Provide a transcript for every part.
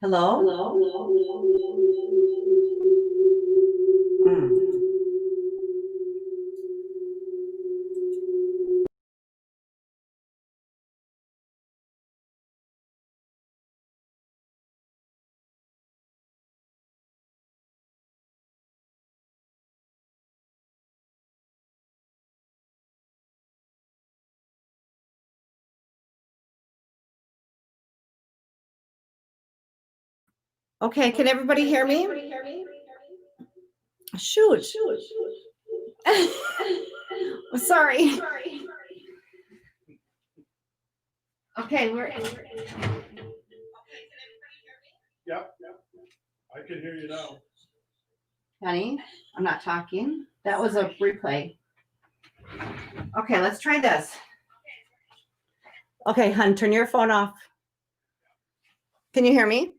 Hello? Hmm. Okay, can everybody hear me? Shoot. Sorry. Okay, we're. Yep. I can hear you now. Honey, I'm not talking. That was a replay. Okay, let's try this. Okay, hun, turn your phone off. Can you hear me?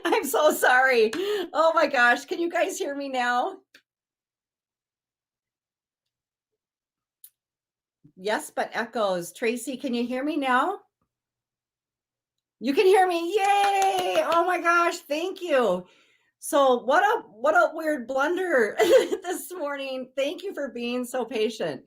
I'm so sorry. Oh my gosh, can you guys hear me now? Yes, but echoes. Tracy, can you hear me now? You can hear me. Yay! Oh my gosh, thank you. So what a weird blunder this morning. Thank you for being so patient.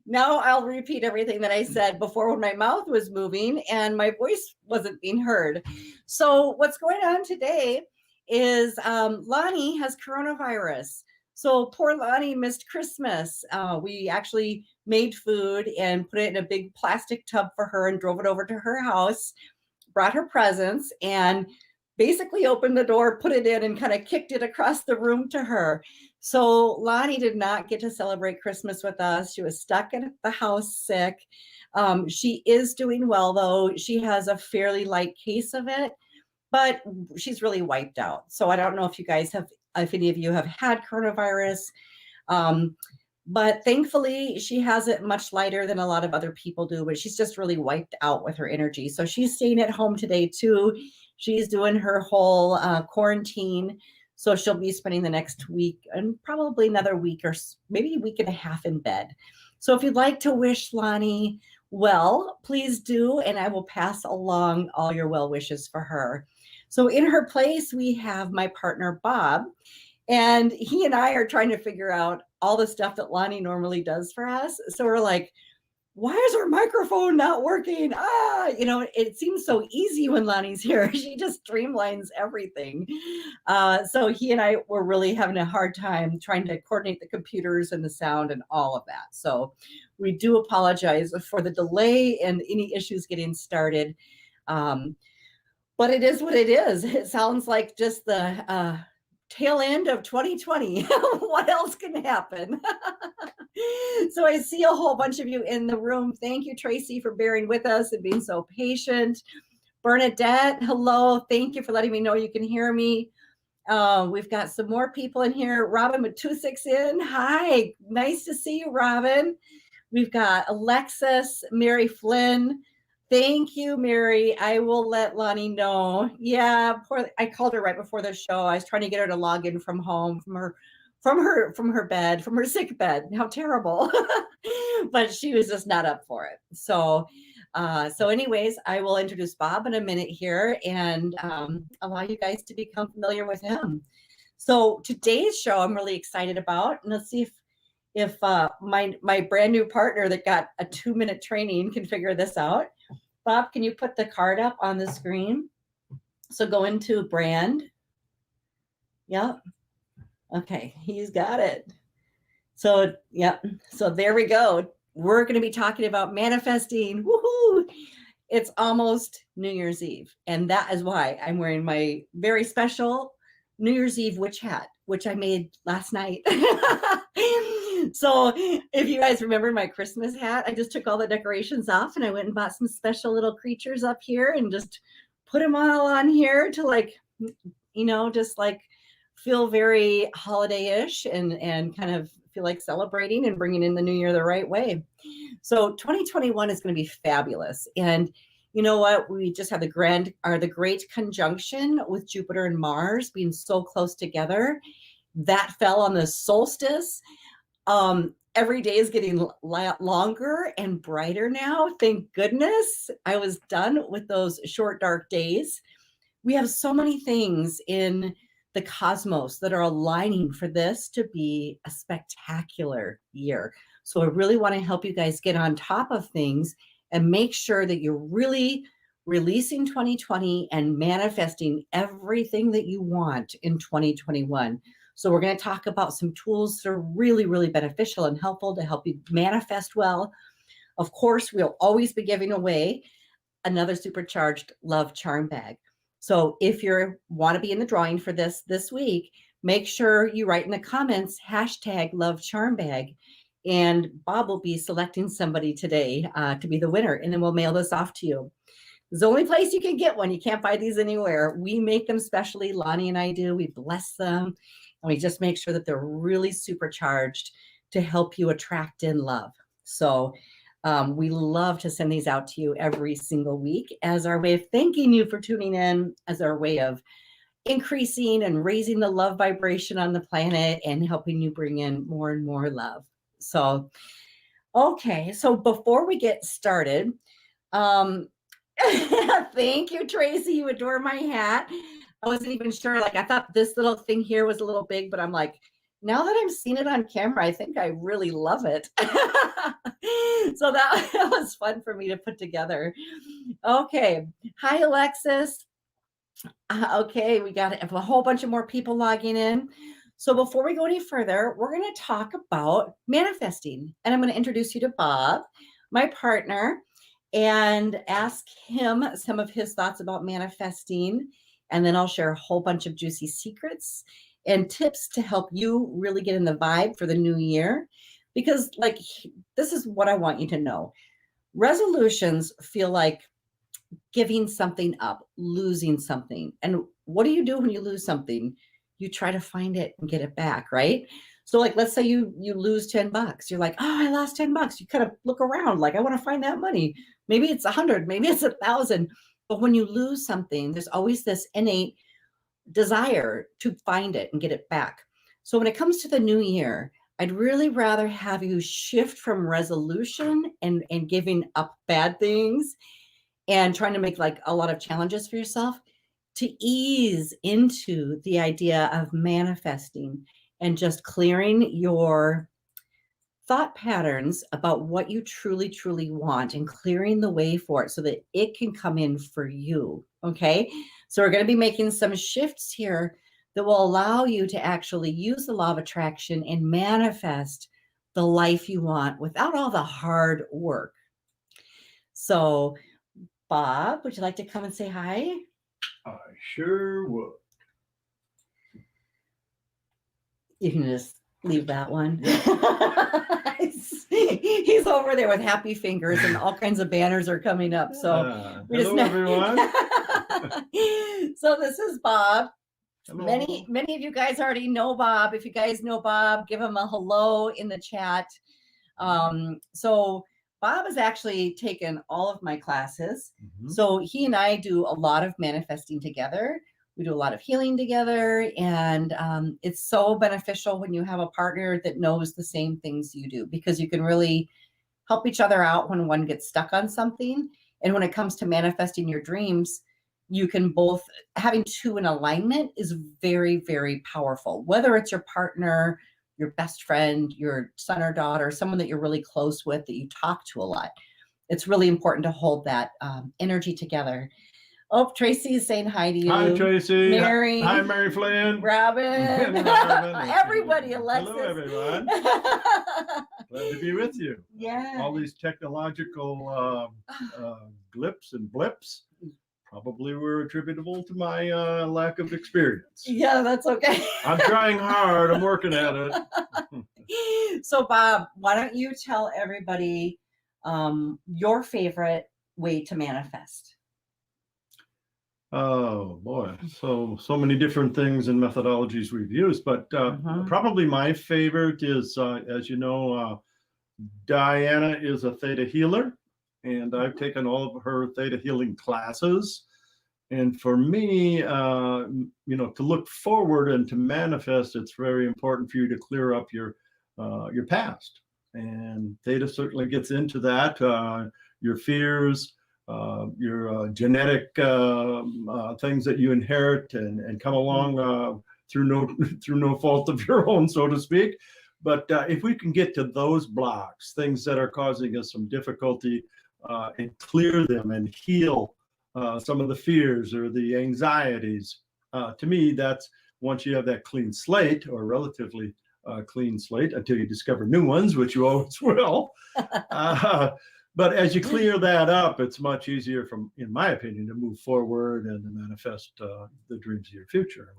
Now I'll repeat everything that I said before when my mouth was moving and my voice wasn't being heard. So what's going on today is Lonnie has coronavirus. So poor Lonnie missed Christmas. We actually made food and put it in a big plastic tub for her and drove it over to her house, brought her presents, and basically opened the door, put it in, and kind of kicked it across the room to her. So Lonnie did not get to celebrate Christmas with us. She was stuck at the house sick. She is doing well, though. She has a fairly light case of it, but she's really wiped out. So I don't know if you guys have, if any of you have had coronavirus. But thankfully, she has it much lighter than a lot of other people do, but she's just really wiped out with her energy. So she's staying at home today, too. She's doing her whole quarantine. So she'll be spending the next week and probably another week or maybe a week and a half in bed. So if you'd like to wish Lonnie well, please do. And I will pass along all your well wishes for her. So in her place, we have my partner, Bob. And he and I are trying to figure out all the stuff that Lonnie normally does for us. So we're like, why is our microphone not working? It seems so easy when Lonnie's here. She just streamlines everything. So he and I were really having a hard time trying to coordinate the computers and the sound and all of that. So we do apologize for the delay and any issues getting started. But it is what it is. It sounds like just the tail end of 2020. What else can happen? So I see a whole bunch of you in the room. Thank you, Tracy, for bearing with us and being so patient. Bernadette, hello. Thank you for letting me know you can hear me. We've got some more people in here. Robin with 26 in. Hi, nice to see you, Robin. We've got Alexis, Mary Flynn. Thank you, Mary. I will let Lonnie know. Yeah, I called her right before the show. I was trying to get her to log in from home, from her bed, from her sick bed. How terrible. But she was just not up for it. So anyways, I will introduce Bob in a minute here and allow you guys to become familiar with him. So today's show I'm really excited about, and let's see if my brand new partner that got a 2-minute training can figure this out. Bob, can you put the card up on the screen? So go into brand. Yep. Okay, he's got it. So, yep. So there we go. We're going to be talking about manifesting. Woohoo! It's almost New Year's Eve. And that is why I'm wearing my very special New Year's Eve witch hat, which I made last night. So if you guys remember my Christmas hat, I just took all the decorations off and I went and bought some special little creatures up here and just put them all on here to just feel very holiday-ish and kind of feel like celebrating and bringing in the new year the right way. So 2021 is going to be fabulous. And you know what? We just have the great conjunction with Jupiter and Mars being so close together. That fell on the solstice. Every day is getting longer and brighter now. Thank goodness I was done with those short, dark days. We have so many things in the cosmos that are aligning for this to be a spectacular year. So I really want to help you guys get on top of things and make sure that you're really releasing 2020 and manifesting everything that you want in 2021. So we're going to talk about some tools that are really, really beneficial and helpful to help you manifest well. Of course, we'll always be giving away another supercharged love charm bag. So if you want to be in the drawing for this week, make sure you write in the comments #love charm bag, and Bob will be selecting somebody today to be the winner, and then we'll mail this off to you. It's the only place you can get one. You can't buy these anywhere. We make them specially. Lonnie and I do. We bless them, and we just make sure that they're really supercharged to help you attract in love. So we love to send these out to you every single week as our way of thanking you for tuning in, as our way of increasing and raising the love vibration on the planet and helping you bring in more and more love. So, okay. So before we get started, thank you, Tracy. You adore my hat. I wasn't even sure. Like, I thought this little thing here was a little big, but I'm like, now that I'm seeing it on camera, I think I really love it. So that was fun for me to put together. Okay. Hi, Alexis. Okay, we got a whole bunch of more people logging in. So before we go any further, we're going to talk about manifesting. And I'm going to introduce you to Bob, my partner, and ask him some of his thoughts about manifesting. And then I'll share a whole bunch of juicy secrets and tips to help you really get in the vibe for the new year. Because, like, this is what I want you to know. Resolutions feel like giving something up, losing something. And what do you do when you lose something? You try to find it and get it back, right? So, like, let's say you lose $10. You're like, oh, I lost $10. You kind of look around like, I want to find that money. Maybe it's 100, maybe it's 1,000. But when you lose something, there's always this innate desire to find it and get it back. So when it comes to the new year, I'd really rather have you shift from resolution and giving up bad things and trying to make like a lot of challenges for yourself, to ease into the idea of manifesting and just clearing your thought patterns about what you truly, truly want and clearing the way for it so that it can come in for you. Okay. So we're going to be making some shifts here that will allow you to actually use the law of attraction and manifest the life you want without all the hard work. So, Bob, would you like to come and say hi? I sure would. You can just leave that one. He's over there with happy fingers and all kinds of banners are coming up. So hello, everyone. So this is Bob. Hello. Many of you guys already know Bob. If you guys know Bob, give him a hello in the chat. So Bob has actually taken all of my classes. Mm-hmm. So he and I do a lot of manifesting together. We do a lot of healing together, and it's so beneficial when you have a partner that knows the same things you do, because you can really help each other out when one gets stuck on something. And when it comes to manifesting your dreams, you can both, having two in alignment is very, very powerful. Whether it's your partner, your best friend, your son or daughter, someone that you're really close with, that you talk to a lot, it's really important to hold that energy together. Oh, Tracy is saying hi to you. Hi, Tracy. Mary. Hi, Mary Flynn. Robin. Everybody, Alexis. Hello, everyone. Glad to be with you. Yeah. All these technological glips and blips probably were attributable to my lack of experience. Yeah, that's okay. I'm trying hard. I'm working at it. So, Bob, why don't you tell everybody your favorite way to manifest? Oh boy, so many different things and methodologies we've used, but probably my favorite is, as you know, Diana is a theta healer, and I've taken all of her theta healing classes. And for me, to look forward and to manifest, it's very important for you to clear up your your past. And theta certainly gets into that, your fears, your genetic things that you inherit and come along through no fault of your own, so to speak. But if we can get to those blocks, things that are causing us some difficulty, and clear them and heal some of the fears or the anxieties, to me, that's once you have that clean slate, or relatively clean slate, until you discover new ones, which you always will. But as you clear that up, it's much easier, in my opinion, to move forward and to manifest the dreams of your future.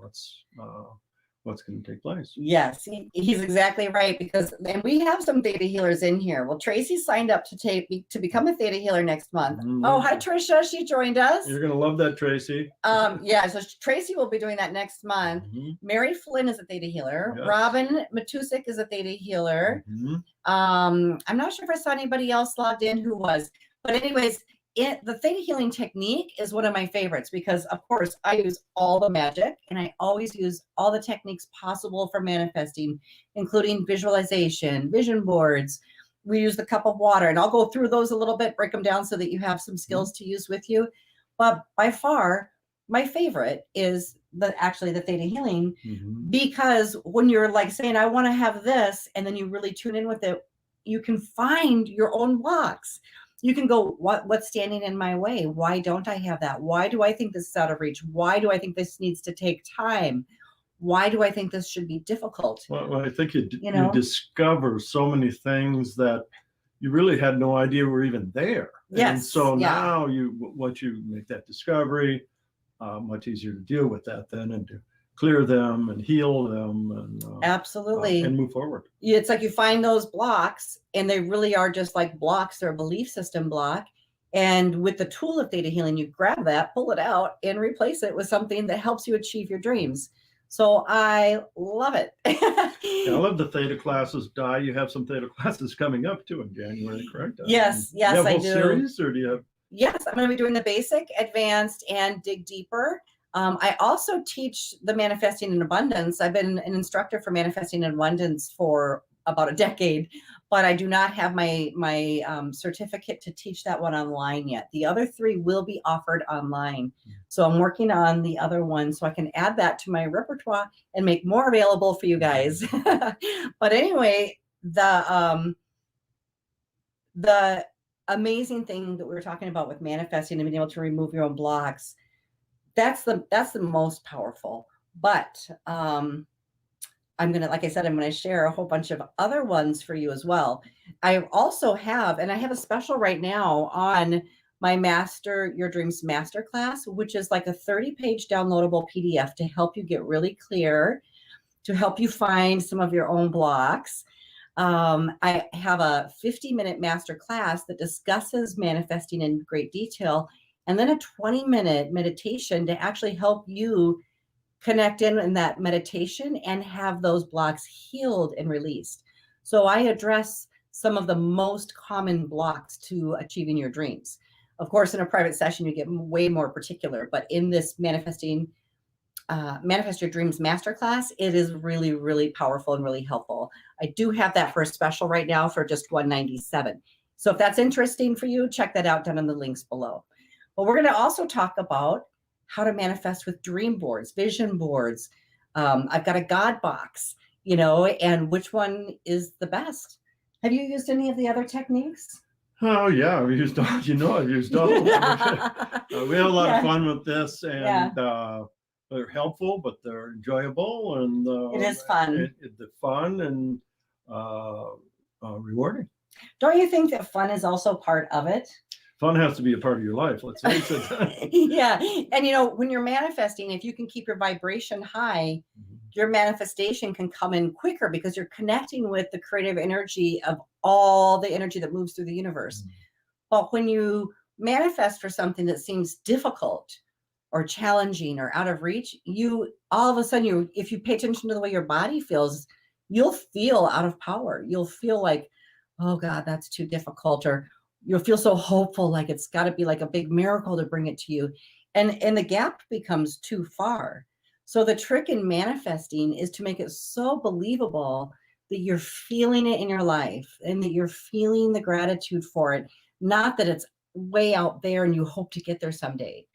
What's going to take place. Yes, he's exactly right, and we have some theta healers in here. Well, Tracy signed up to become a theta healer next month. Mm-hmm. Oh, hi, Trisha. She joined us. You're going to love that, Tracy. Yeah, so Tracy will be doing that next month. Mm-hmm. Mary Flynn is a theta healer. Yes. Robin Matusik is a theta healer. Mm-hmm. I'm not sure if I saw anybody else logged in who was, but anyways, the theta healing technique is one of my favorites because, of course, I use all the magic and I always use all the techniques possible for manifesting, including visualization, vision boards. We use the cup of water, and I'll go through those a little bit, break them down so that you have some skills to use with you. But by far, my favorite is the theta healing, because when you're like saying, I want to have this, and then you really tune in with it, you can find your own blocks. You can go, what's standing in my way? Why don't I have that? Why do I think this is out of reach? Why do I think this needs to take time? Why do I think this should be difficult? Well, I think you discover so many things that you really had no idea were even there. Yes. And so now once you make that discovery, much easier to deal with that then, and to clear them and heal them, and absolutely, and move forward. It's like you find those blocks, and they really are just like blocks. They're a belief system block. And with the tool of theta healing, you grab that, pull it out, and replace it with something that helps you achieve your dreams. So I love it. I love the theta classes. Di, you have some theta classes coming up too in January, correct? Yes, you have I whole do. Series, or do you have? Yes, I'm going to be doing the basic, advanced, and dig deeper. I also teach the manifesting in abundance. I've been an instructor for manifesting in abundance for about a decade, but I do not have my certificate to teach that one online yet. The other three will be offered online. So I'm working on the other one so I can add that to my repertoire and make more available for you guys. But anyway, the amazing thing that we were talking about with manifesting and being able to remove your own blocks, that's the most powerful. But I'm gonna share a whole bunch of other ones for you as well. I also have, and I have a special right now on my Master Your Dreams Masterclass, which is like a 30-page downloadable PDF to help you get really clear, to help you find some of your own blocks. I have a 50-minute masterclass that discusses manifesting in great detail, and then a 20-minute meditation to actually help you connect in that meditation and have those blocks healed and released. So I address some of the most common blocks to achieving your dreams. Of course, in a private session, you get way more particular, but in this Manifest Your Dreams Masterclass, it is really, really powerful and really helpful. I do have that for a special right now for just $197. So if that's interesting for you, check that out down in the links below. But we're going to also talk about how to manifest with dream boards, vision boards. I've got a God box, and which one is the best. Have you used any of the other techniques? Oh yeah, I've used all. I've used all of them. We have a lot of fun with this, and they're helpful, but they're enjoyable, and it is fun. It's fun and rewarding. Don't you think that fun is also part of it? Fun has to be a part of your life. Let's face it. Yeah. And, when you're manifesting, if you can keep your vibration high, your manifestation can come in quicker because you're connecting with the creative energy of all the energy that moves through the universe. But when you manifest for something that seems difficult or challenging or out of reach, all of a sudden, if you pay attention to the way your body feels, you'll feel out of power. You'll feel like, oh God, that's too difficult, or you'll feel so hopeful, like it's got to be like a big miracle to bring it to you. And the gap becomes too far. So the trick in manifesting is to make it so believable that you're feeling it in your life and that you're feeling the gratitude for it, not that it's way out there and you hope to get there someday.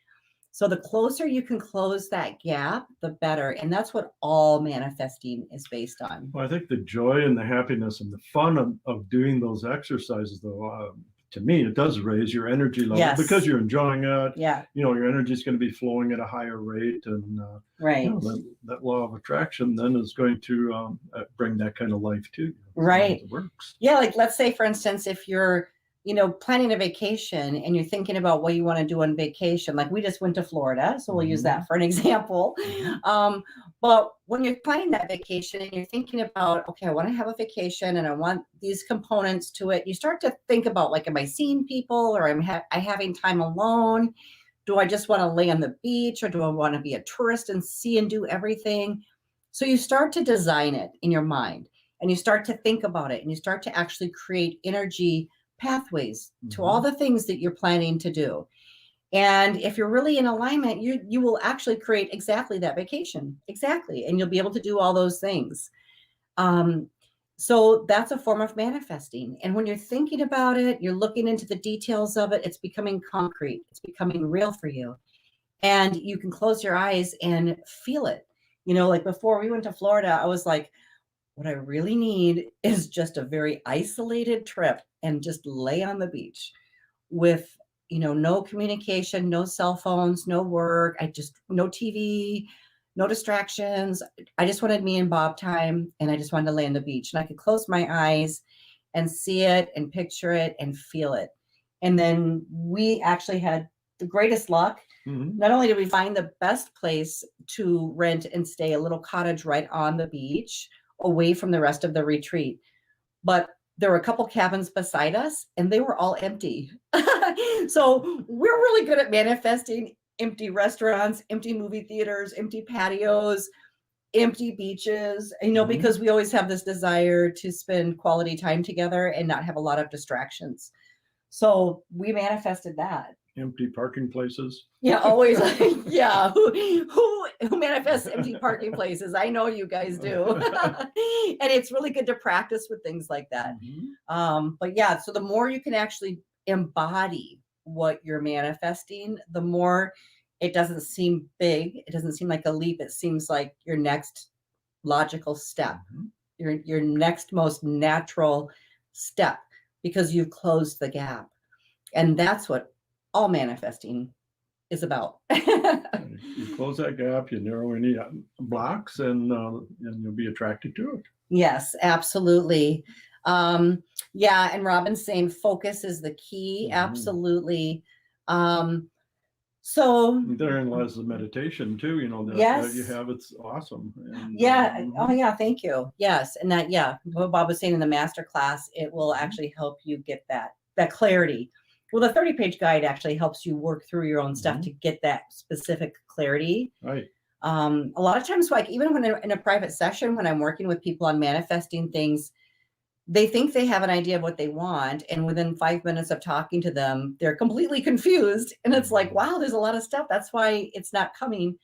So the closer you can close that gap, the better. And that's what all manifesting is based on. Well, I think the joy and the happiness and the fun of doing those exercises, though, to me, it does raise your energy level. Yes. Because you're enjoying it. Yeah. You know, your energy is going to be flowing at a higher rate. And right. You know, that law of attraction then is going to bring that kind of life to you. Right. It works. Yeah. Like, let's say, for instance, if you're, you know, planning a vacation and you're thinking about what you want to do on vacation, like we just went to Florida, so we'll use that for an example. But when you're planning that vacation and you're thinking about, okay, I want to have a vacation and I want these components to it, you start to think about, like, am I seeing people, or am I having time alone? Do I just want to lay on the beach, or do I want to be a tourist and see and do everything? So you start to design it in your mind, and you start to think about it, and you start to actually create energy pathways to all the things that you're planning to do. And if you're really in alignment, you will actually create exactly that vacation. Exactly. And you'll be able to do all those things. So that's a form of manifesting. And when you're thinking about it, you're looking into the details of it, it's becoming concrete. It's becoming real for you. And you can close your eyes and feel it. You know, like before we went to Florida, I was like, what I really need is just a very isolated trip and just lay on the beach with, you know, no communication, no cell phones, no work. No TV, no distractions. I just wanted me and Bob time, and I just wanted to lay on the beach, and I could close my eyes and see it and picture it and feel it. And then we actually had the greatest luck. Not only did we find the best place to rent and stay, a little cottage right on the beach, away from the rest of the retreat, but there were a couple cabins beside us and they were all empty. So we're really good at manifesting empty restaurants, empty movie theaters, empty patios, empty beaches, you know, because we always have this desire to spend quality time together and not have a lot of distractions. So we manifested that. Empty parking places. Yeah, always. Yeah. Who manifests empty parking places? I know you guys do. And it's really good to practice with things like that. But yeah, so the more you can actually embody what you're manifesting, the more it doesn't seem big. It doesn't seem like a leap. It seems like your next logical step, your next most natural step, because you've closed the gap. And that's what all manifesting is about. You close that gap, you narrow any blocks, and you'll be attracted to it. Yes, absolutely. Yeah, and Robin's saying focus is the key. Absolutely. So therein lies the meditation too, you know, that you have. It's awesome. And, Oh yeah, thank you. Yes. And that, what Bob was saying in the master class, it will actually help you get that clarity. Well, the 30-page guide actually helps you work through your own stuff to get that specific clarity. Right. A lot of times, like even when in a private session, when I'm working with people on manifesting things, they think they have an idea of what they want. And within 5 minutes of talking to them, they're completely confused. And it's like, wow, there's a lot of stuff. That's why it's not coming,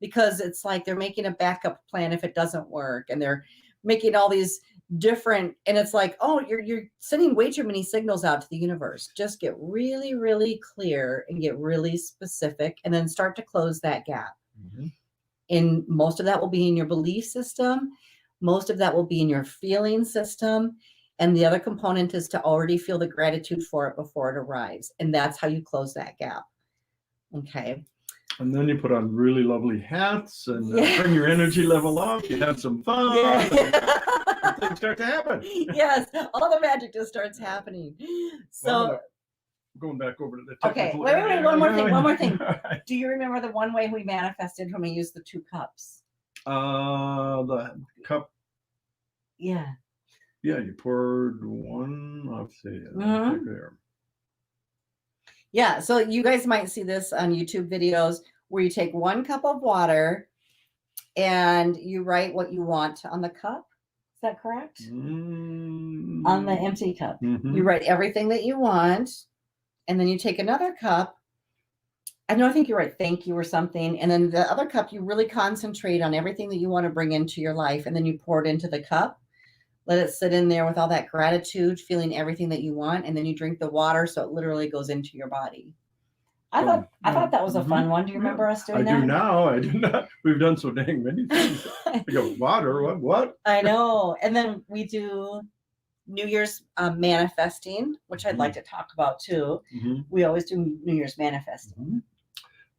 because it's like they're making a backup plan if it doesn't work. And they're making all these different, and it's like, oh, you're sending way too many signals out to the universe. Just get really, really clear and get really specific, and then start to close that gap. And most of that will be in your belief system. Most of that will be in your feeling system. And the other component is to already feel the gratitude for it before it arrives. And that's how you close that gap. Okay. And then you put on really lovely hats and bring your energy level up. You have some fun. And things start to happen. Yes, all the magic just starts happening. So going back over to the technical. Okay, wait, one more thing. Do you remember the one way we manifested when we used the 2 cups? The cup. Yeah. Yeah, you poured one. Let's see. There. Yeah, so you guys might see this on YouTube videos where you take 1 cup of water and you write what you want on the cup. Is that correct? On the empty cup. You write everything that you want, and then you take another cup. I think you write thank you or something. And then the other cup, you really concentrate on everything that you want to bring into your life, and then you pour it into the cup. Let it sit in there with all that gratitude, feeling everything that you want, and then you drink the water so it literally goes into your body. I thought that was a fun one. Do you remember us doing that? I do now. I do not. We've done so dang many things. I go, water, what? I know. And then we do New Year's manifesting, which I'd like to talk about too. We always do New Year's manifesting.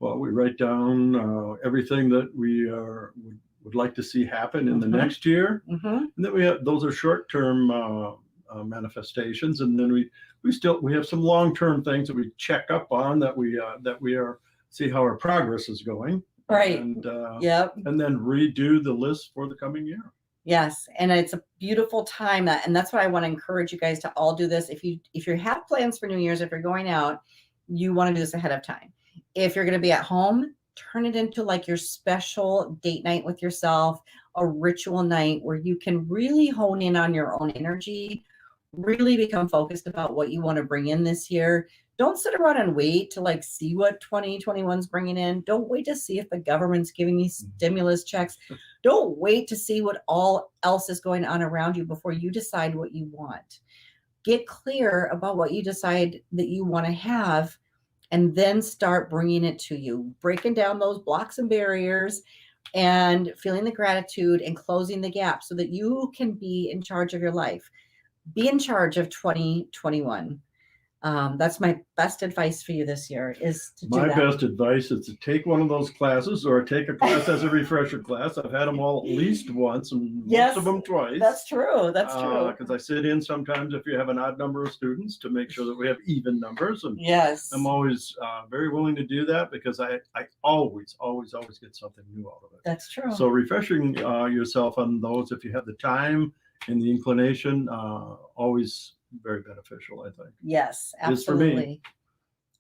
Well, we write down everything that we would like to see happen in the next year. And then we have, those are short-term manifestations. And then we have some long-term things that we check up on that we are see how our progress is going. Right. And and then redo the list for the coming year. Yes, and it's a beautiful time, and that's why I want to encourage you guys to all do this. If you have plans for New Year's, if you're going out, you want to do this ahead of time. If you're going to be at home, turn it into like your special date night with yourself, a ritual night where you can really hone in on your own energy, really become focused about what you want to bring in this year. Don't sit around and wait to like see what 2021 is bringing in. Don't wait to see if the government's giving you stimulus checks. Don't wait to see what all else is going on around you before you decide what you want. Get clear about what you decide that you want to have, and then start bringing it to you, breaking down those blocks and barriers and feeling the gratitude and closing the gap so that you can be in charge of your life. Be in charge of 2021. That's my best advice for you this year is to do that. My best advice is to take one of those classes or take a class as a refresher class. I've had them all at least once and most of them twice. That's true. That's true. Because I sit in sometimes if you have an odd number of students to make sure that we have even numbers. And yes, I'm always very willing to do that because I always get something new out of it. That's true. So refreshing yourself on those if you have the time and the inclination, always very beneficial, I think. Yes, absolutely.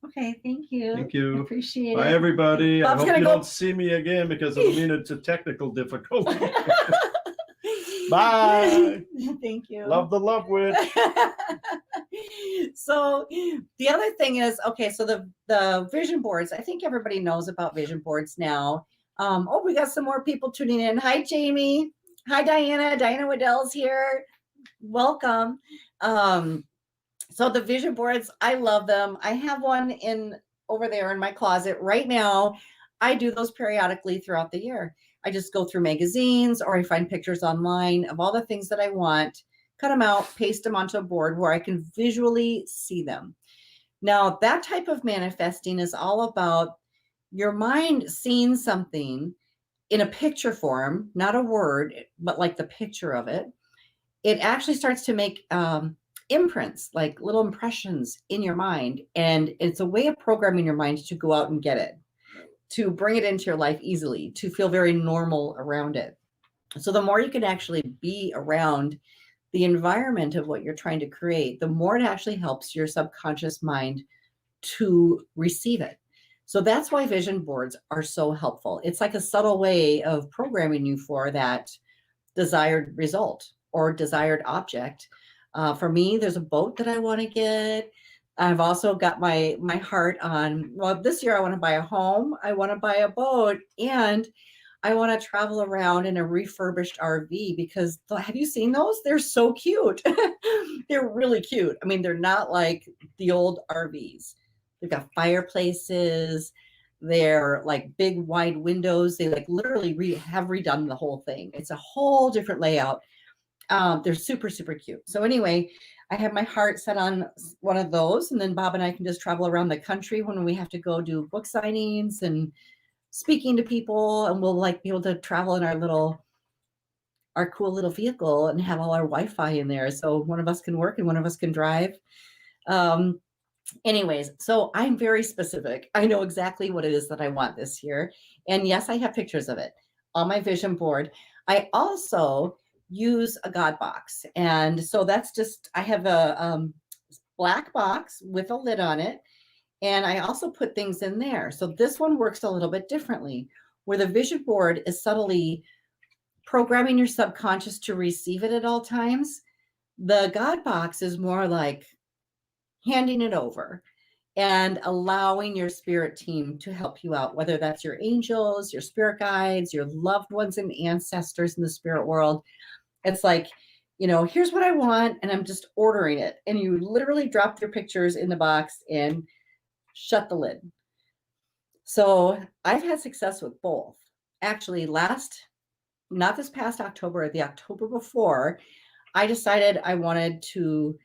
Okay, thank you. Thank you. Appreciate it. Bye, everybody. Bob's I hope you don't see me again because it'll mean it's a technical difficulty. Bye. Thank you. Love the love witch. So the other thing is, okay, so the vision boards, I think everybody knows about vision boards now. Oh, we got some more people tuning in. Hi, Jamie. Hi, Diana. Diana Waddell's here. Welcome. So the vision boards, I love them. I have one over there in my closet right now. I do those periodically throughout the year. I just go through magazines or I find pictures online of all the things that I want, cut them out, paste them onto a board where I can visually see them. Now, that type of manifesting is all about your mind seeing something in a picture form, not a word, but like the picture of it. It actually starts to make imprints, like little impressions in your mind. And it's a way of programming your mind to go out and get it, to bring it into your life easily, to feel very normal around it. So the more you can actually be around the environment of what you're trying to create, the more it actually helps your subconscious mind to receive it. So that's why vision boards are so helpful. It's like a subtle way of programming you for that desired result or desired object. For me, there's a boat that I want to get. I've also got my heart on, well, this year I want to buy a home, I want to buy a boat, and I want to travel around in a refurbished RV because have you seen those? They're so cute. They're really cute. I mean, they're not like the old RVs. They've got fireplaces. They're like big wide windows. They like literally have redone the whole thing. It's a whole different layout. They're super, super cute. So anyway, I have my heart set on one of those, and then Bob and I can just travel around the country when we have to go do book signings and speaking to people, and we'll like be able to travel in our cool little vehicle and have all our Wi-Fi in there. So one of us can work and one of us can drive. Anyways, so I'm very specific. I know exactly what it is that I want this year. And yes, I have pictures of it on my vision board. I also use a God box. And so that's just, I have a black box with a lid on it. And I also put things in there. So this one works a little bit differently, where the vision board is subtly programming your subconscious to receive it at all times. The God box is more like handing it over and allowing your spirit team to help you out, whether that's your angels, your spirit guides, your loved ones and ancestors in the spirit world. It's like here's what I want, and I'm just ordering it. And you literally drop your pictures in the box and shut the lid. So I've had success with both. Actually, not this past October, the October before, I decided I wanted to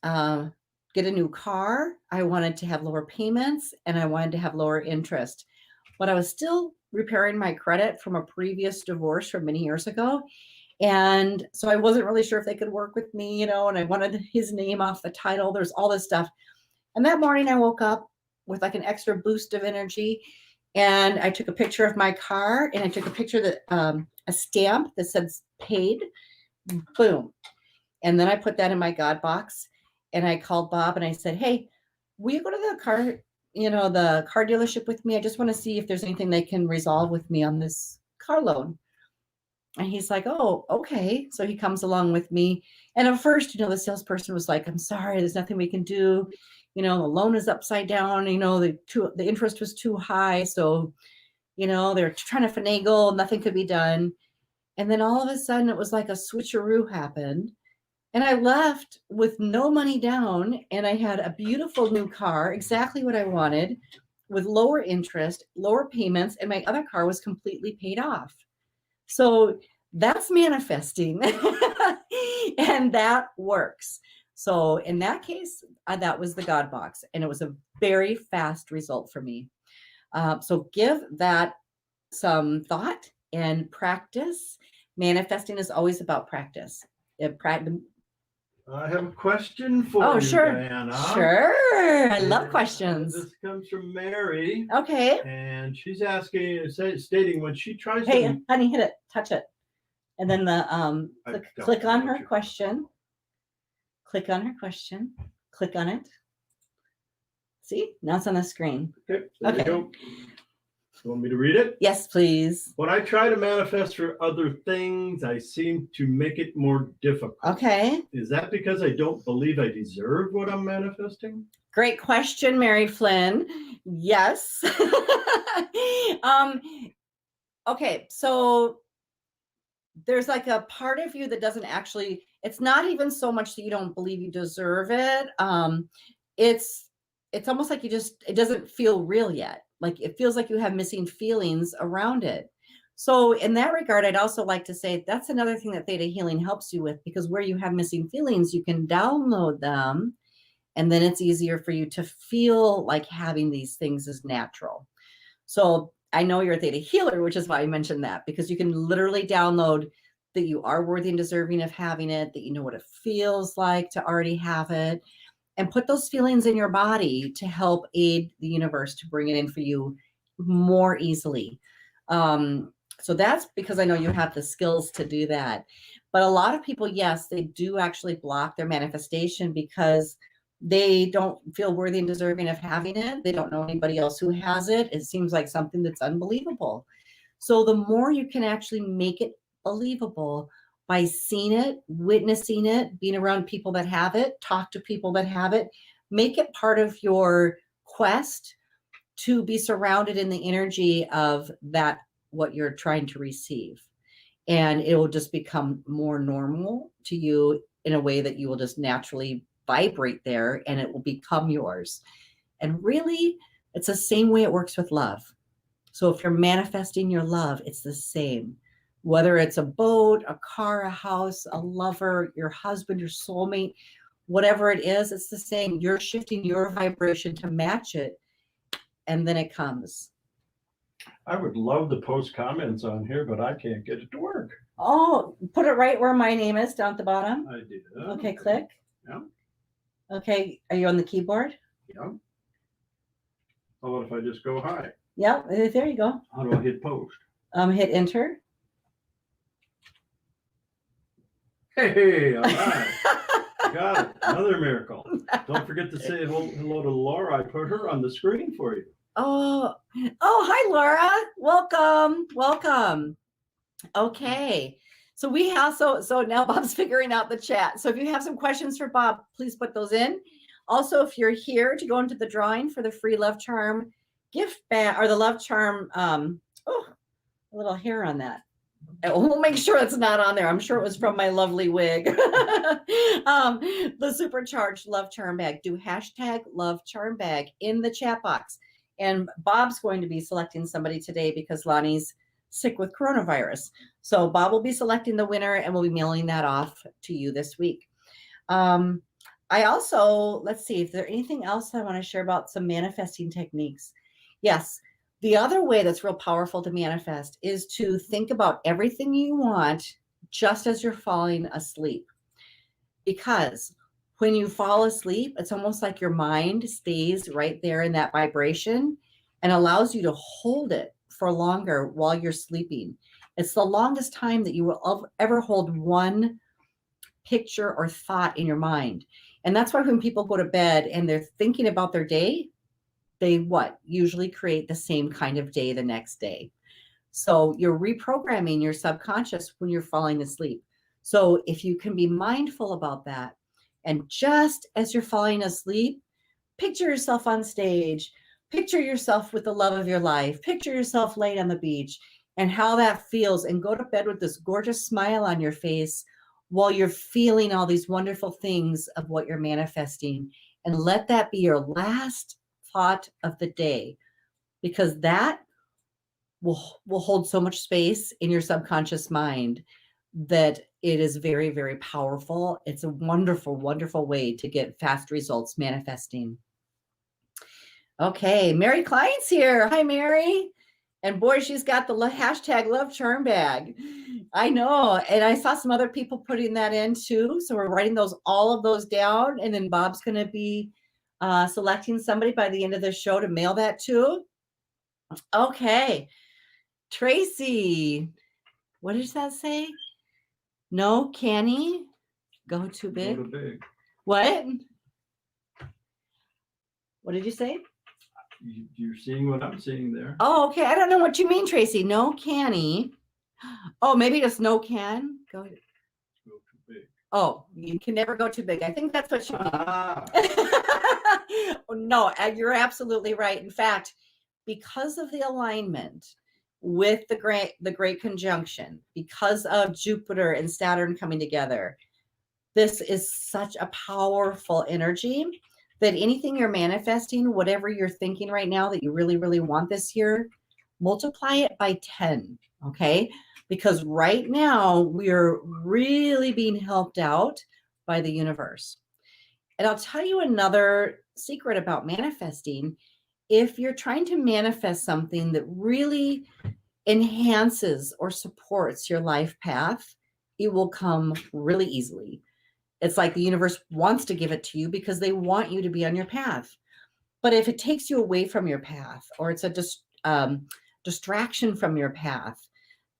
get a new car. I wanted to have lower payments, and I wanted to have lower interest. But I was still repairing my credit from a previous divorce from many years ago. And so I wasn't really sure if they could work with me, and I wanted his name off the title. There's all this stuff. And that morning I woke up with like an extra boost of energy. And I took a picture of my car, and I took a picture that a stamp that says paid. Boom. And then I put that in my God box, and I called Bob and I said, hey, will you go to the car dealership with me? I just want to see if there's anything they can resolve with me on this car loan. And he's like, oh, okay. So he comes along with me. And at first, the salesperson was like, I'm sorry, there's nothing we can do. The loan is upside down. The interest was too high. So, they're trying to finagle. Nothing could be done. And then all of a sudden, it was like a switcheroo happened. And I left with no money down. And I had a beautiful new car, exactly what I wanted, with lower interest, lower payments. And my other car was completely paid off. So that's manifesting. And that works. So in that case, that was the God box. And it was a very fast result for me. So give that some thought and practice. Manifesting is always about practice. I have a question for you, sure. Diana. Sure. I love questions. This comes from Mary. Okay. And she's stating when she tries Hey, honey, hit it, touch it. And then click on her question. Click on her question. Click on it. See, now it's on the screen. Okay, there you go. You want me to read it? Yes, please. When I try to manifest for other things, I seem to make it more difficult. Okay. Is that because I don't believe I deserve what I'm manifesting? Great question, Mary Flynn. Yes. Okay, so there's like a part of you that doesn't actually, it's not even so much that you don't believe you deserve it. It's almost like it doesn't feel real yet. Like it feels like you have missing feelings around it. So in that regard, I'd also like to say that's another thing that Theta Healing helps you with, because where you have missing feelings, you can download them, and then it's easier for you to feel like having these things is natural. So I know you're a Theta Healer, which is why I mentioned that, because you can literally download that you are worthy and deserving of having it, that you know what it feels like to already have it, and put those feelings in your body to help aid the universe to bring it in for you more easily. So that's because I know you have the skills to do that. But a lot of people, yes, they do actually block their manifestation because they don't feel worthy and deserving of having it. They don't know anybody else who has it. It seems like something that's unbelievable. So the more you can actually make it believable by seeing it, witnessing it, being around people that have it, talk to people that have it, make it part of your quest to be surrounded in the energy of that, what you're trying to receive. And it will just become more normal to you in a way that you will just naturally vibrate there, and it will become yours. And really, it's the same way it works with love. So if you're manifesting your love, it's the same. Whether it's a boat, a car, a house, a lover, your husband, your soulmate, whatever it is, it's the same. You're shifting your vibration to match it, and then it comes. I would love to post comments on here, but I can't get it to work. Oh, put it right where my name is, down at the bottom. I did. Okay, click. Yeah. Okay, are you on the keyboard? Yeah. How about if I just go high? Yep, there you go. How do I hit post? Hit enter. Hey, all right. Got it. Another miracle. Don't forget to say hello to Laura. I put her on the screen for you. Oh, hi, Laura. Welcome. Okay. So we have, so now Bob's figuring out the chat. So if you have some questions for Bob, please put those in. Also, if you're here to go into the drawing for the free Love Charm gift bag, or the Love Charm, a little hair on that. We'll make sure it's not on there. I'm sure it was from my lovely wig. The supercharged love charm bag. Do hashtag love charm bag in the chat box. And Bob's going to be selecting somebody today because Lonnie's sick with coronavirus. So Bob will be selecting the winner and we'll be mailing that off to you this week. I also, let's see if there's anything else I want to share about some manifesting techniques. Yes. The other way that's real powerful to manifest is to think about everything you want just as you're falling asleep. Because when you fall asleep, it's almost like your mind stays right there in that vibration and allows you to hold it for longer while you're sleeping. It's the longest time that you will ever hold one picture or thought in your mind. And that's why when people go to bed and they're thinking about their day, they usually create the same kind of day the next day. So you're reprogramming your subconscious when you're falling asleep. So if you can be mindful about that, and just as you're falling asleep, picture yourself on stage, picture yourself with the love of your life, picture yourself laying on the beach and how that feels, and go to bed with this gorgeous smile on your face while you're feeling all these wonderful things of what you're manifesting, and let that be your last thought of the day, because that will hold so much space in your subconscious mind that it is very, very powerful. It's a wonderful, wonderful way to get fast results manifesting. Okay, Mary Klein's here. Hi, Mary. And boy, she's got the hashtag love charm bag. I know. And I saw some other people putting that in too. So we're writing all of those down. And then Bob's going to be selecting somebody by the end of the show to mail that to. Okay. Tracy, what does that say? No, canny? Go too big? Go too big. What? What did you say? You're seeing what I'm seeing there. Oh, okay. I don't know what you mean, Tracy. No canny. Oh, maybe just no can. Go too big. Oh, you can never go too big. I think that's what you mean. No, you're absolutely right. In fact, because of the alignment with the great conjunction, because of Jupiter and Saturn coming together, this is such a powerful energy that anything you're manifesting, whatever you're thinking right now that you really, really want this year, multiply it by 10, okay? Because right now we're really being helped out by the universe. And I'll tell you another secret about manifesting. If you're trying to manifest something that really enhances or supports your life path, it will come really easily. It's like the universe wants to give it to you because they want you to be on your path. But if it takes you away from your path, or it's a distraction from your path,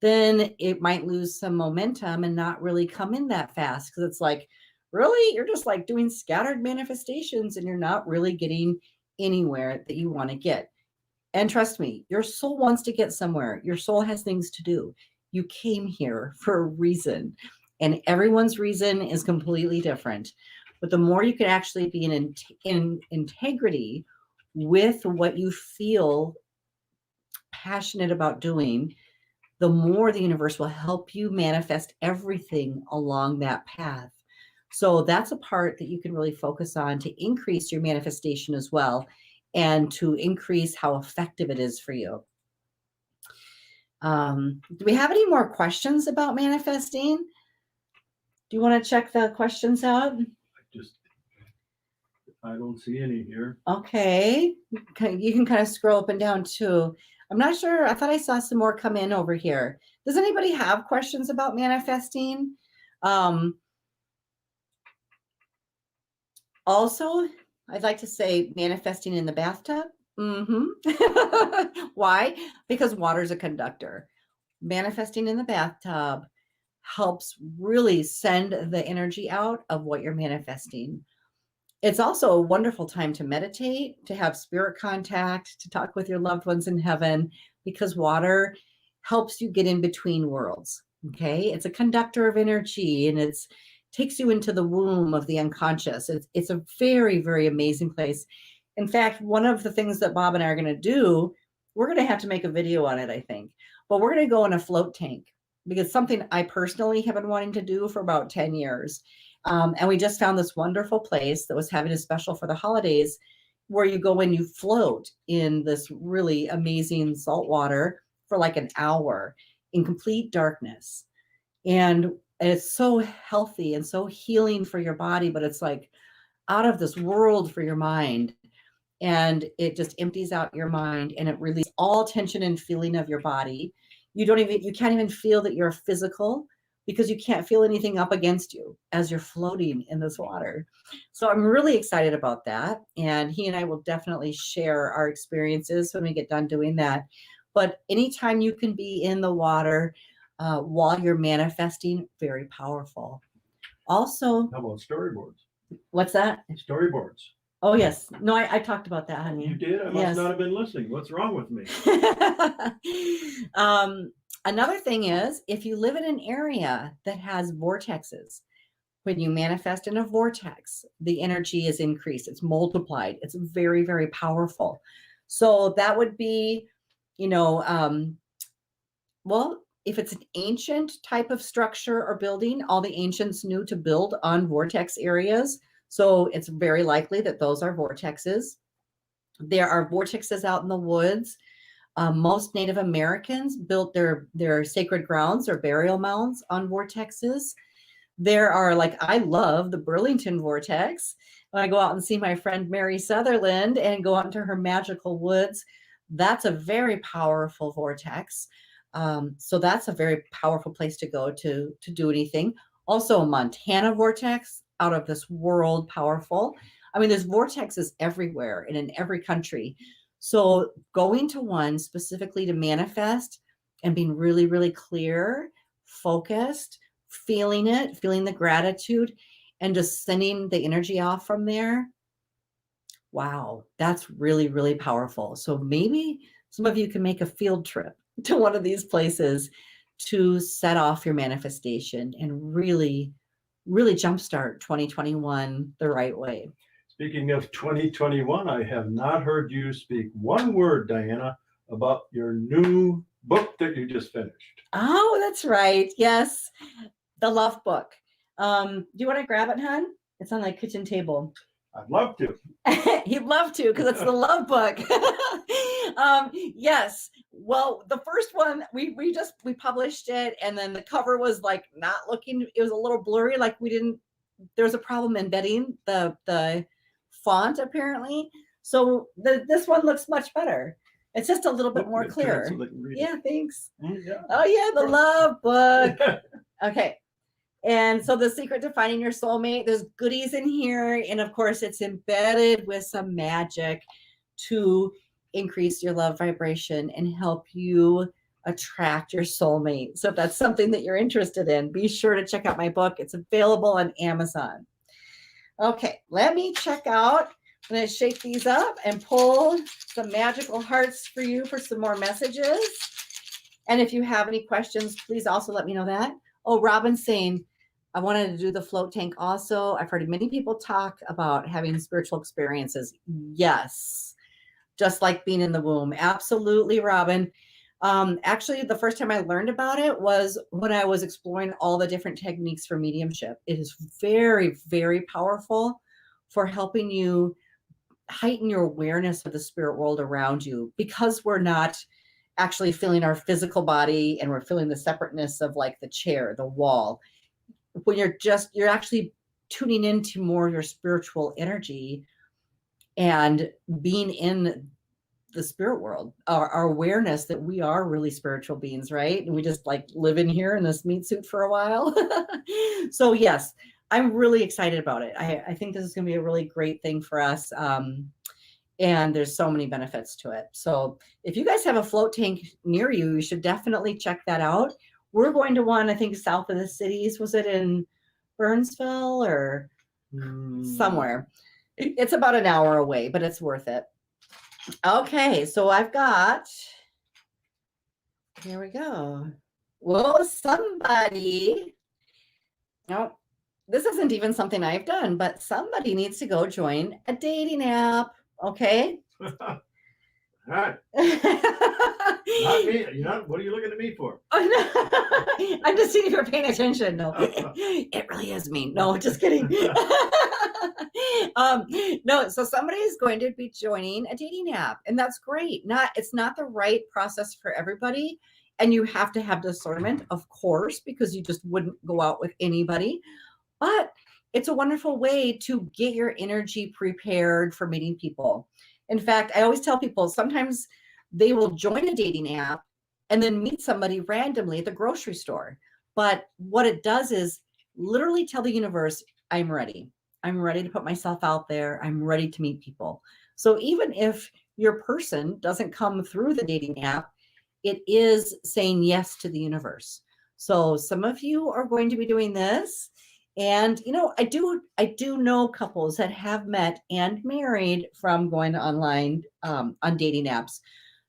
then it might lose some momentum and not really come in that fast. Because it's like, really, you're just like doing scattered manifestations and you're not really getting anywhere that you want to get. And trust me, your soul wants to get somewhere. Your soul has things to do. You came here for a reason. And everyone's reason is completely different. But the more you can actually be in integrity with what you feel passionate about doing, the more the universe will help you manifest everything along that path. So that's a part that you can really focus on to increase your manifestation as well, and to increase how effective it is for you. Do we have any more questions about manifesting? Do you want to check the questions out? I don't see any here. Okay. You can kind of scroll up and down too. I'm not sure. I thought I saw some more come in over here. Does anybody have questions about manifesting? Also, I'd like to say manifesting in the bathtub. Why? Because water's a conductor. Manifesting in the bathtub helps really send the energy out of what you're manifesting. It's also a wonderful time to meditate, to have spirit contact, to talk with your loved ones in heaven, because water helps you get in between worlds. Okay. It's a conductor of energy, and it takes you into the womb of the unconscious. It's a very, very amazing place. In fact, one of the things that Bob and I are going to do, we're going to have to make a video on it, I think, but we're going to go in a float tank. because something I personally have been wanting to do for about 10 years. And we just found this wonderful place that was having a special for the holidays where you go and you float in this really amazing salt water for like an hour in complete darkness. And it's so healthy and so healing for your body, but it's like out of this world for your mind. And it just empties out your mind and it releases all tension and feeling of your body. You can't even feel that you're physical because you can't feel anything up against you as you're floating in this water. So I'm really excited about that. And he and I will definitely share our experiences when we get done doing that. But anytime you can be in the water while you're manifesting, very powerful. Also, How about storyboards? what's that? Storyboards. Oh, yes. No, I talked about that, honey. You did? I must Yes. not have been listening. What's wrong with me? Another thing is, if you live in an area that has vortexes, when you manifest in a vortex, the energy is increased. It's multiplied. It's very, very powerful. So that would be, well, if it's an ancient type of structure or building, all the ancients knew to build on vortex areas. So it's very likely that those are vortexes. There are vortexes out in the woods. Most Native Americans built their sacred grounds or burial mounds on vortexes. There are, like, I love the Burlington vortex. When I go out and see my friend Mary Sutherland and go out into her magical woods, that's a very powerful vortex. So that's a very powerful place to go to do anything. Also, a Montana vortex, out of this world powerful. I mean, there's vortexes everywhere and in every country. So going to one specifically to manifest and being really, really clear, focused, feeling it, feeling the gratitude, and just sending the energy off from there. Wow, that's really, really powerful. So maybe some of you can make a field trip to one of these places to set off your manifestation and really, really jumpstart 2021 the right way. Speaking of 2021, I have not heard you speak one word, Diana, about your new book that you just finished. Oh, that's right. Yes, the love book. Do you want to grab it, hon? It's on the kitchen table. I'd love to. He'd love to because it's the love book. Yes. Well, the first one we published it, and then the cover was like not looking. It was a little blurry. Like there was a problem embedding the font apparently. So this one looks much better. It's just a little bit more clear. So yeah. Thanks. Yeah. Oh yeah, the love book. Okay. And so the secret to finding your soulmate, there's goodies in here. And of course, it's embedded with some magic to increase your love vibration and help you attract your soulmate. So if that's something that you're interested in, be sure to check out my book. It's available on Amazon. Okay, let me check out. I'm going to shake these up and pull some magical hearts for you for some more messages. And if you have any questions, please also let me know that. Oh, Robin's saying, I wanted to do the float tank also. I've heard many people talk about having spiritual experiences. Yes, just like being in the womb. Absolutely, Robin. Actually, the first time I learned about it was when I was exploring all the different techniques for mediumship. It is very, very powerful for helping you heighten your awareness of the spirit world around you, because we're not actually feeling our physical body and we're feeling the separateness of like the chair, the wall. When you're actually tuning into more your spiritual energy and being in the spirit world, our awareness that we are really spiritual beings, right? And we just like live in here in this meat suit for a while. So yes, I'm really excited about it. I think this is going to be a really great thing for us. And there's so many benefits to it. So if you guys have a float tank near you, you should definitely check that out. We're going to one, I think, south of the cities. Was it in Burnsville or somewhere? It's about an hour away, but it's worth it. Okay, so here we go. Well, somebody, no, this isn't even something I've done, but somebody needs to go join a dating app. Okay. All right. Not me. What are you looking at me for? I'm just seeing if you're paying attention. No, it really is me. No, just kidding. No, so somebody is going to be joining a dating app, and that's great. It's not the right process for everybody, and you have to have discernment, of course, because you just wouldn't go out with anybody. But it's a wonderful way to get your energy prepared for meeting people. In fact, I always tell people sometimes they will join a dating app and then meet somebody randomly at the grocery store. But what it does is literally tell the universe, I'm ready. I'm ready to put myself out there. I'm ready to meet people. So even if your person doesn't come through the dating app, it is saying yes to the universe. So some of you are going to be doing this. And, I do know couples that have met and married from going online on dating apps.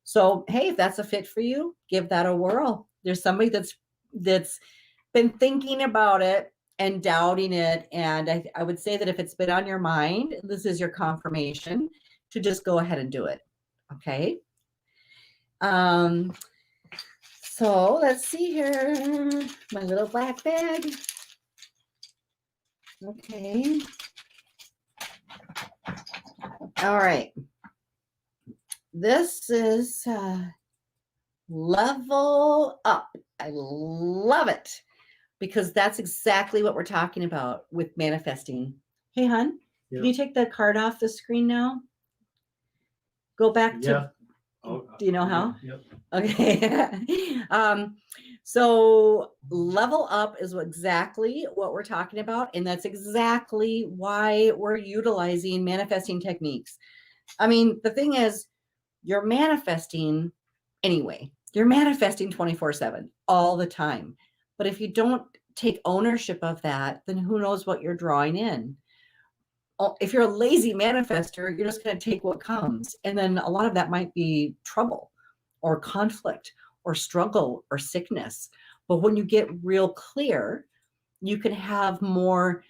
So, hey, if that's a fit for you, give that a whirl. There's somebody that's been thinking about it and doubting it. And I would say that if it's been on your mind, this is your confirmation to just go ahead and do it. Okay. So let's see here. My little black bag. Okay. All right. This is level up. I love it because that's exactly what we're talking about with manifesting. Hey, hon, Can you take the card off the screen now? Go back to, do you know how? Yep. Okay. So level up is exactly what we're talking about. And that's exactly why we're utilizing manifesting techniques. I mean, the thing is, you're manifesting anyway. You're manifesting 24/7 all the time. But if you don't take ownership of that, then who knows what you're drawing in? If you're a lazy manifester, you're just going to take what comes. And then a lot of that might be trouble or conflict or struggle or sickness. But when you get real clear, you can have more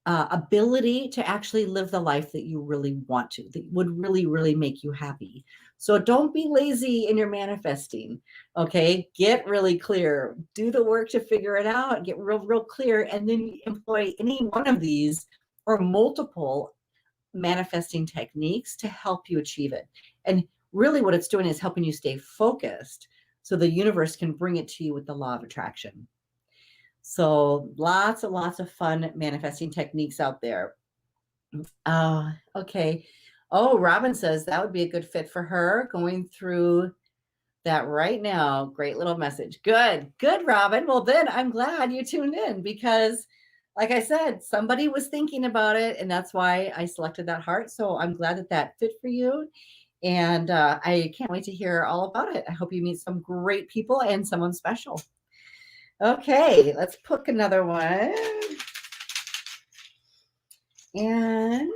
ability to actually live the life that you really want to, that would really, really make you happy. So don't be lazy in your manifesting. Okay. Get really clear, do the work to figure it out, get real, real clear, and then employ any one of these or multiple manifesting techniques to help you achieve it. And really what it's doing is helping you stay focused so the universe can bring it to you with the law of attraction. So lots and lots of fun manifesting techniques out there. Okay. Oh, Robin says that would be a good fit for her, going through that right now. Great little message. Good, Robin. Well, then I'm glad you tuned in because, like I said, somebody was thinking about it, and that's why I selected that heart. So I'm glad that that fit for you. And I can't wait to hear all about it. I hope you meet some great people and someone special. Okay, let's pick another one. And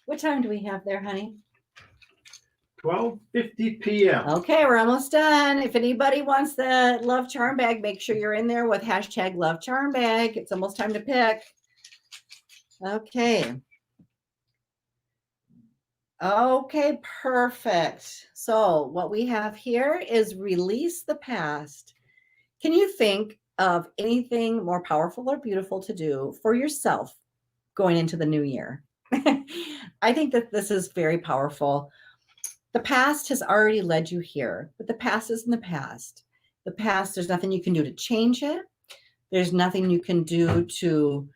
what time do we have there, honey? 12:50 p.m. Okay, we're almost done. If anybody wants the love charm bag, make sure you're in there with hashtag love charm bag. It's almost time to pick. Okay. Okay, perfect. So what we have here is release the past. Can you think of anything more powerful or beautiful to do for yourself going into the new year? I think that this is very powerful. The past has already led you here, but the past is in the past. The past, there's nothing you can do to change it. There's nothing you can do to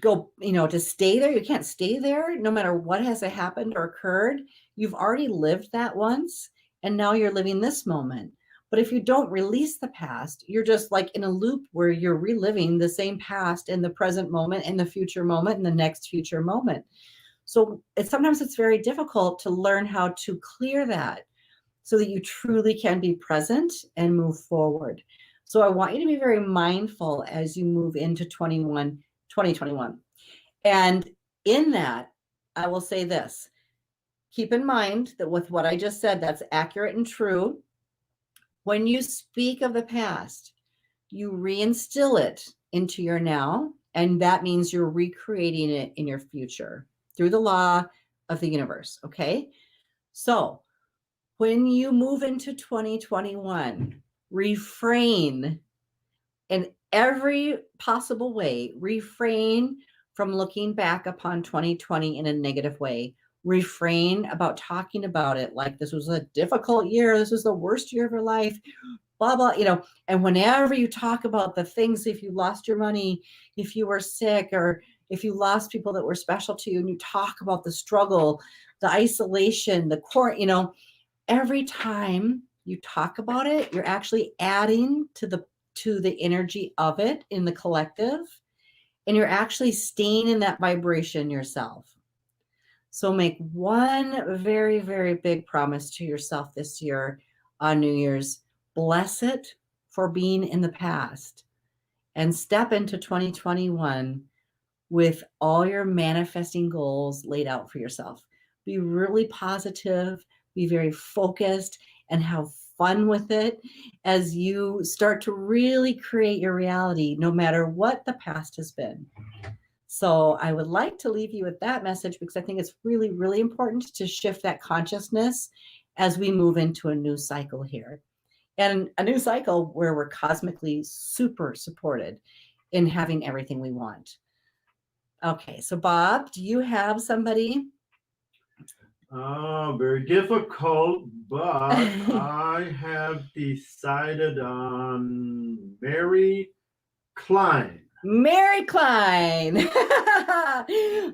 go, to stay there. You can't stay there no matter what has happened or occurred. You've already lived that once, and now you're living this moment. But if you don't release the past, you're just like in a loop where you're reliving the same past in the present moment, in the future moment, and the next future moment. So sometimes it's very difficult to learn how to clear that so that you truly can be present and move forward. So I want you to be very mindful as you move into 2021. And in that, I will say this. Keep in mind that with what I just said, that's accurate and true. When you speak of the past, you reinstill it into your now, and that means you're recreating it in your future. through the law of the universe. Okay. So when you move into 2021, refrain in every possible way, refrain from looking back upon 2020 in a negative way. Refrain about talking about it like this was a difficult year. This was the worst year of your life, blah, blah, and whenever you talk about the things, if you lost your money, if you were sick, or if you lost people that were special to you, and you talk about the struggle, the isolation, the court, every time you talk about it, you're actually adding to the energy of it in the collective, and you're actually staying in that vibration yourself. So make one very, very big promise to yourself this year on New Year's. Bless it for being in the past, and step into 2021 with all your manifesting goals laid out for yourself. Be really positive, be very focused, and have fun with it as you start to really create your reality, no matter what the past has been. So I would like to leave you with that message, because I think it's really, really important to shift that consciousness as we move into a new cycle here. And a new cycle where we're cosmically super supported in having everything we want. Okay, so Bob, do you have somebody? Very difficult, but I have decided on Mary Klein. Mary Klein.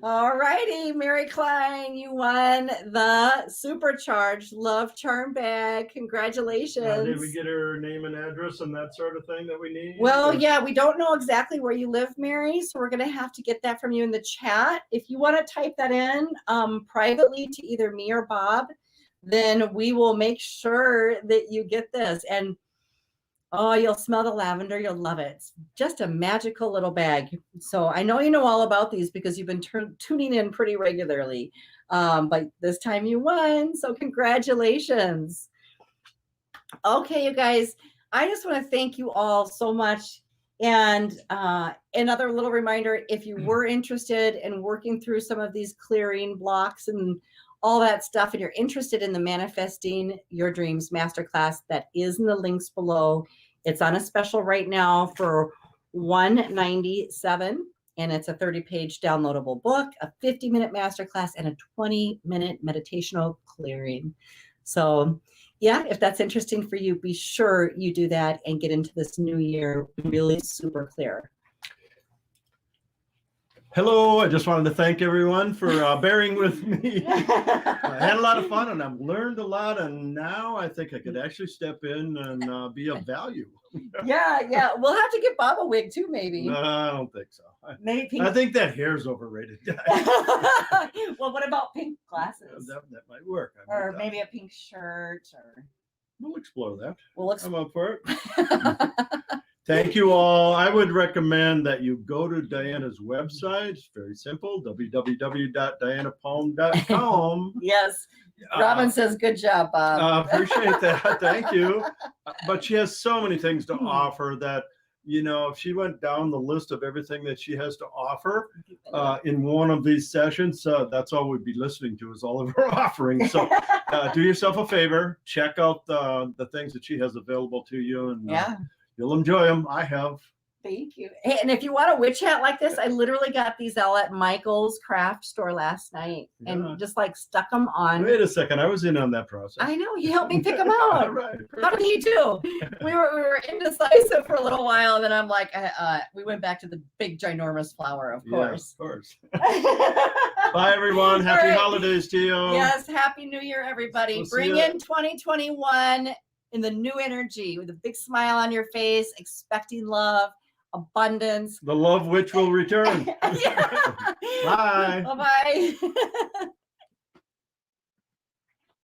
All righty, Mary Klein, you won the supercharged love charm bag. Congratulations. Did we get her name and address and that sort of thing that we need? Well, yeah, we don't know exactly where you live, Mary, so we're going to have to get that from you in the chat. If you want to type that in privately to either me or Bob, then we will make sure that you get this. And oh, you'll smell the lavender. You'll love it. It's just a magical little bag. So I know you know all about these because you've been tuning in pretty regularly. But this time you won. So congratulations. Okay, you guys, I just want to thank you all so much. And another little reminder, if you were interested in working through some of these clearing blocks and all that stuff, and you're interested in the Manifesting Your Dreams Masterclass, that is in the links below. It's on a special right now for $197, and it's a 30-page downloadable book, a 50-minute masterclass, and a 20-minute meditational clearing. So yeah, if that's interesting for you, be sure you do that and get into this new year really super clear. Hello, I just wanted to thank everyone for bearing with me. I had a lot of fun and I've learned a lot, and now I think I could actually step in and be of value. Yeah. We'll have to get Bob a wig too, maybe. No, I don't think so. Maybe I think that hair's overrated. Well, what about pink glasses? That might work. Or maybe a pink shirt. Or we'll explore that. I'm up for it. Thank you all. I would recommend that you go to Diana's website. It's very simple, www.dianapalm.com. Yes. Robin says, good job, Bob. Appreciate that. Thank you. But she has so many things to offer that, if she went down the list of everything that she has to offer in one of these sessions, that's all we'd be listening to is all of her offerings. So do yourself a favor, check out the things that she has available to you, and you'll enjoy them. I have. Thank you. Hey, and if you want a witch hat like this, I literally got these all at Michael's craft store last night and just like stuck them on. Wait a second. I was in on that process. I know. You helped me pick them out. Right. How did you do? We were indecisive for a little while, and then I'm like, we went back to the big ginormous flower, of course. Yeah, of course. Bye, everyone. Happy holidays to you. Yes. Happy New Year, everybody. We'll Bring in 2021 in the new energy with a big smile on your face, expecting love, abundance. The love which will return. Bye. Bye. Bye-bye.